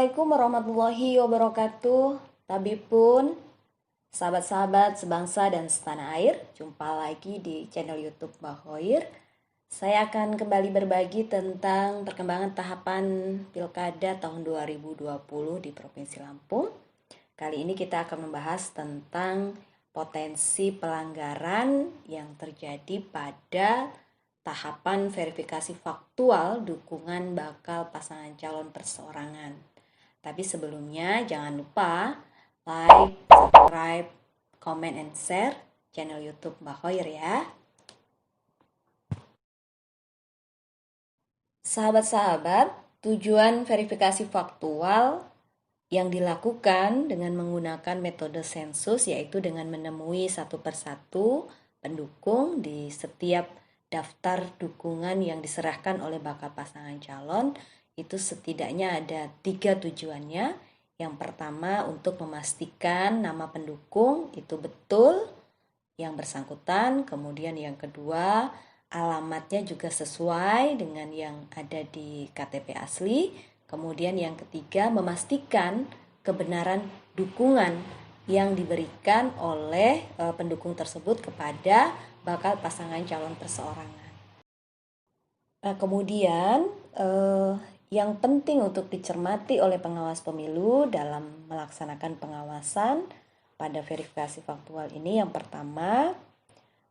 Assalamualaikum warahmatullahi wabarakatuh. Tabipun, sahabat-sahabat sebangsa dan setanah air, jumpa lagi di channel YouTube Mbak Hoir. Saya akan kembali berbagi tentang perkembangan tahapan Pilkada tahun 2020 di Provinsi Lampung. Kali ini kita akan membahas tentang potensi pelanggaran yang terjadi pada tahapan verifikasi faktual dukungan bakal pasangan calon perseorangan. Tapi sebelumnya jangan lupa like, subscribe, comment, and share channel YouTube Mbak Hoir ya. Sahabat-sahabat, tujuan verifikasi faktual yang dilakukan dengan menggunakan metode sensus yaitu dengan menemui satu persatu pendukung di setiap daftar dukungan yang diserahkan oleh bakal pasangan calon. Itu setidaknya ada 3 tujuannya. Yang pertama untuk memastikan nama pendukung itu betul yang bersangkutan. Kemudian yang kedua alamatnya juga sesuai dengan yang ada di KTP asli. Kemudian yang ketiga memastikan kebenaran dukungan yang diberikan oleh pendukung tersebut kepada bakal pasangan calon perseorangan. Kemudian yang penting untuk dicermati oleh pengawas pemilu dalam melaksanakan pengawasan pada verifikasi faktual ini, yang pertama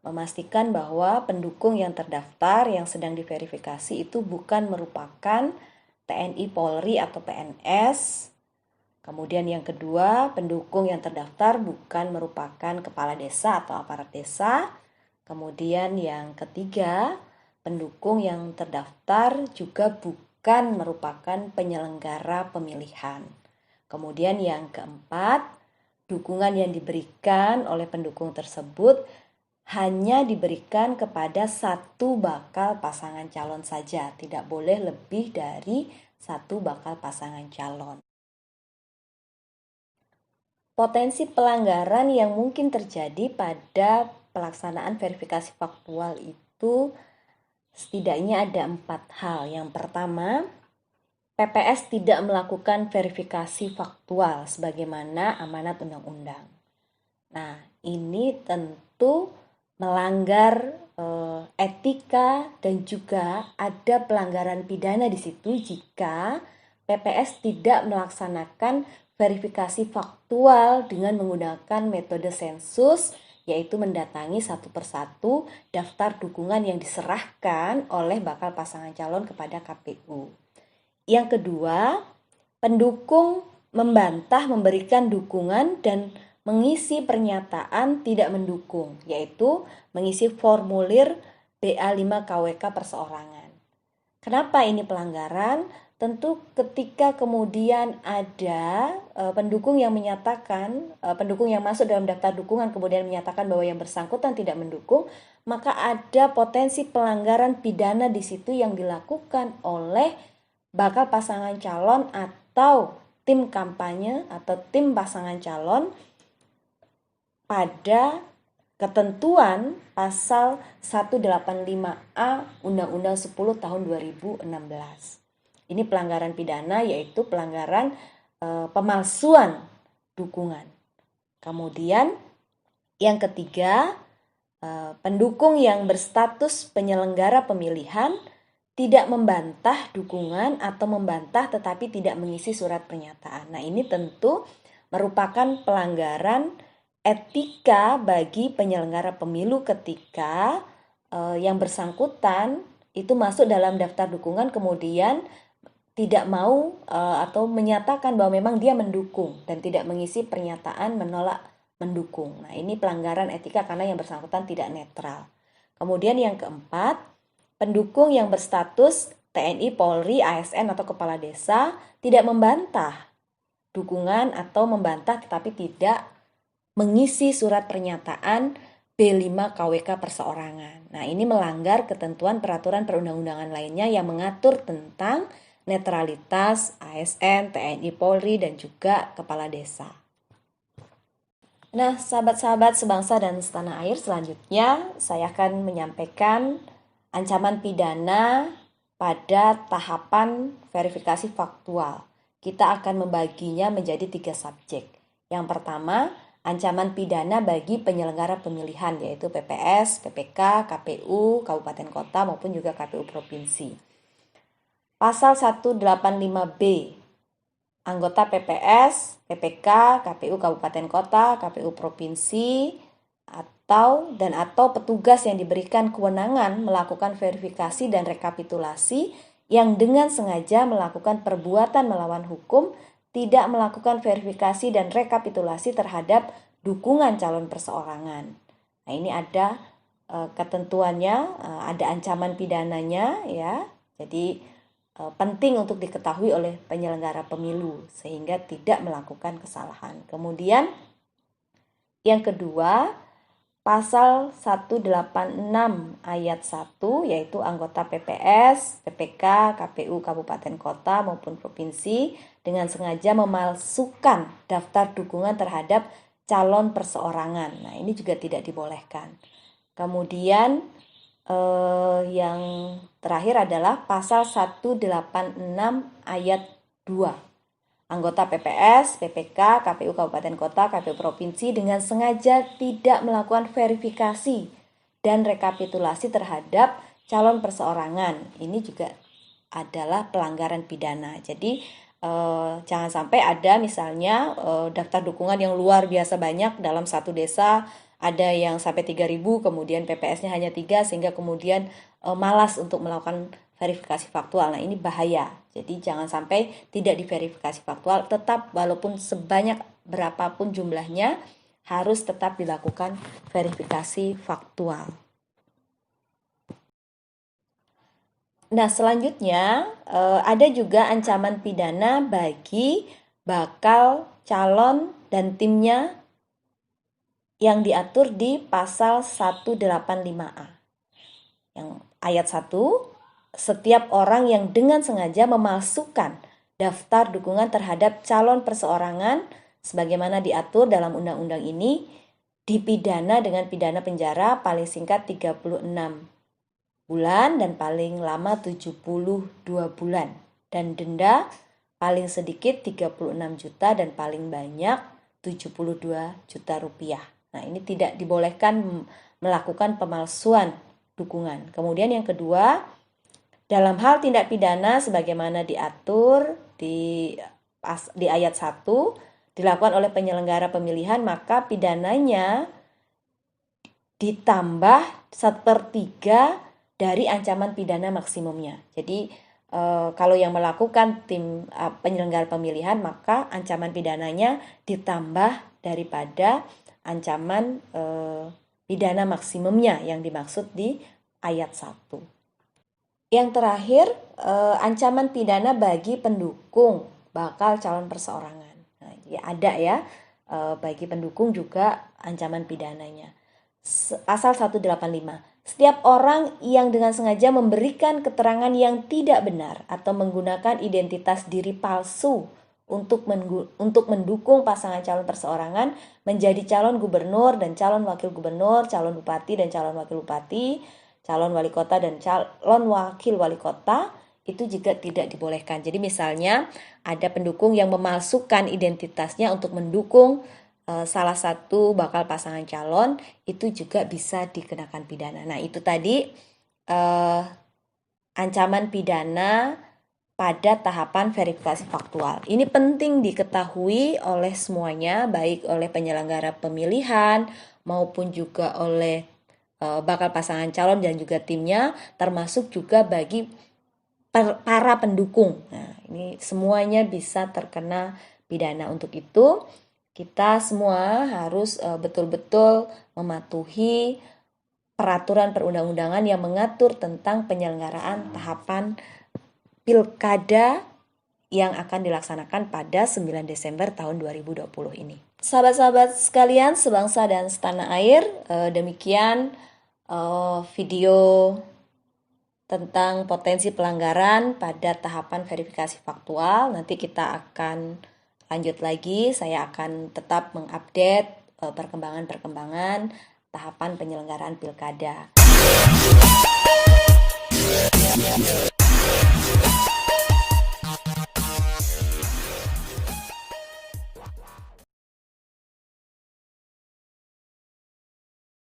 memastikan bahwa pendukung yang terdaftar yang sedang diverifikasi itu bukan merupakan TNI Polri atau PNS. Kemudian yang kedua, pendukung yang terdaftar bukan merupakan kepala desa atau aparat desa. Kemudian yang ketiga, pendukung yang terdaftar juga bukan merupakan penyelenggara pemilihan. Kemudian yang keempat, dukungan yang diberikan oleh pendukung tersebut hanya diberikan kepada satu bakal pasangan calon saja, tidak boleh lebih dari satu bakal pasangan calon. Potensi pelanggaran yang mungkin terjadi pada pelaksanaan verifikasi faktual itu setidaknya ada 4 hal. Yang pertama, PPS tidak melakukan verifikasi faktual sebagaimana amanat undang-undang. Nah, ini tentu melanggar etika dan juga ada pelanggaran pidana di situ jika PPS tidak melaksanakan verifikasi faktual dengan menggunakan metode sensus, yaitu mendatangi satu persatu daftar dukungan yang diserahkan oleh bakal pasangan calon kepada KPU. Yang kedua, pendukung membantah memberikan dukungan dan mengisi pernyataan tidak mendukung, yaitu mengisi formulir BA5 KWK perseorangan. Kenapa ini pelanggaran? Tentu ketika kemudian ada pendukung yang menyatakan, pendukung yang masuk dalam daftar dukungan kemudian menyatakan bahwa yang bersangkutan tidak mendukung, maka ada potensi pelanggaran pidana di situ yang dilakukan oleh bakal pasangan calon atau tim kampanye atau tim pasangan calon pada ketentuan pasal 185A Undang-Undang 10 tahun 2016. Ini pelanggaran pidana, yaitu pelanggaran pemalsuan dukungan. Kemudian yang ketiga, pendukung yang berstatus penyelenggara pemilihan tidak membantah dukungan atau membantah tetapi tidak mengisi surat pernyataan. Nah, ini tentu merupakan pelanggaran etika bagi penyelenggara pemilu ketika yang bersangkutan itu masuk dalam daftar dukungan kemudian tidak mau atau menyatakan bahwa memang dia mendukung dan tidak mengisi pernyataan menolak mendukung. Nah, ini pelanggaran etika karena yang bersangkutan tidak netral. Kemudian yang keempat, pendukung yang berstatus TNI, Polri, ASN atau kepala desa tidak membantah dukungan atau membantah tetapi tidak mengisi surat pernyataan B5 KWK perseorangan. Nah, ini melanggar ketentuan peraturan perundang-undangan lainnya yang mengatur tentang netralitas ASN, TNI, Polri, dan juga kepala desa. Nah, sahabat-sahabat sebangsa dan setanah air, selanjutnya saya akan menyampaikan ancaman pidana pada tahapan verifikasi faktual. kita akan membaginya menjadi 3 subjek. Yang pertama, ancaman pidana bagi penyelenggara pemilihan, yaitu PPS, PPK, KPU, Kabupaten Kota maupun juga KPU Provinsi. Pasal 185B, anggota PPS, PPK, KPU Kabupaten Kota, KPU Provinsi, atau petugas yang diberikan kewenangan melakukan verifikasi dan rekapitulasi yang dengan sengaja melakukan perbuatan melawan hukum, tidak melakukan verifikasi dan rekapitulasi terhadap dukungan calon perseorangan. Nah, ini ada ketentuannya, ada ancaman pidananya ya. Jadi penting untuk diketahui oleh penyelenggara pemilu sehingga tidak melakukan kesalahan. Kemudian yang kedua, Pasal 186 ayat 1 yaitu anggota PPS, PPK, KPU Kabupaten Kota maupun Provinsi dengan sengaja memalsukan daftar dukungan terhadap calon perseorangan. Nah, ini juga tidak dibolehkan. Kemudian yang terakhir adalah pasal 186 ayat 2. Anggota PPS, PPK, KPU Kabupaten Kota, KPU Provinsi dengan sengaja tidak melakukan verifikasi dan rekapitulasi terhadap calon perseorangan. Ini juga adalah pelanggaran pidana. Jadi jangan sampai ada misalnya daftar dukungan yang luar biasa banyak dalam satu desa, ada yang sampai 3.000, kemudian PPS-nya hanya 3 sehingga kemudian malas untuk melakukan verifikasi faktual. Nah, ini bahaya. Jadi jangan sampai tidak diverifikasi faktual, tetap walaupun sebanyak berapapun jumlahnya harus tetap dilakukan verifikasi faktual. Nah, selanjutnya ada juga ancaman pidana bagi bakal calon dan timnya yang diatur di pasal 185A. Yang ayat 1, setiap orang yang dengan sengaja memalsukan daftar dukungan terhadap calon perseorangan sebagaimana diatur dalam undang-undang ini dipidana dengan pidana penjara paling singkat 36 bulan dan paling lama 72 bulan dan denda paling sedikit 36 juta dan paling banyak 72 juta rupiah. Nah, ini tidak dibolehkan melakukan pemalsuan dukungan. Kemudian yang kedua, dalam hal tindak pidana sebagaimana diatur di ayat 1 dilakukan oleh penyelenggara pemilihan, maka pidananya ditambah 1/3 dari ancaman pidana maksimumnya. Jadi kalau yang melakukan tim penyelenggara pemilihan, maka ancaman pidananya ditambah daripada ancaman pidana maksimumnya yang dimaksud di ayat 1. Yang terakhir, ancaman pidana bagi pendukung bakal calon perseorangan. Nah, ya ada ya, bagi pendukung juga ancaman pidananya. Pasal 185. Setiap orang yang dengan sengaja memberikan keterangan yang tidak benar atau menggunakan identitas diri palsu untuk mendukung pasangan calon perseorangan menjadi calon gubernur dan calon wakil gubernur, calon bupati dan calon wakil bupati, calon wali kota dan calon wakil wali kota, itu juga tidak dibolehkan. Jadi misalnya ada pendukung yang memalsukan identitasnya untuk mendukung salah satu bakal pasangan calon, itu juga bisa dikenakan pidana. Nah, itu tadi ancaman pidana pada tahapan verifikasi faktual. Ini penting diketahui oleh semuanya, baik oleh penyelenggara pemilihan maupun juga oleh bakal pasangan calon dan juga timnya, termasuk juga bagi para pendukung. Nah, ini semuanya bisa terkena pidana. Untuk itu, kita semua harus betul-betul mematuhi peraturan perundang-undangan yang mengatur tentang penyelenggaraan tahapan pilkada yang akan dilaksanakan pada 9 Desember tahun 2020 ini. Sahabat-sahabat sekalian, sebangsa dan setanah air, demikian video tentang potensi pelanggaran pada tahapan verifikasi faktual. Nanti kita akan lanjut lagi, saya akan tetap mengupdate perkembangan-perkembangan tahapan penyelenggaraan pilkada.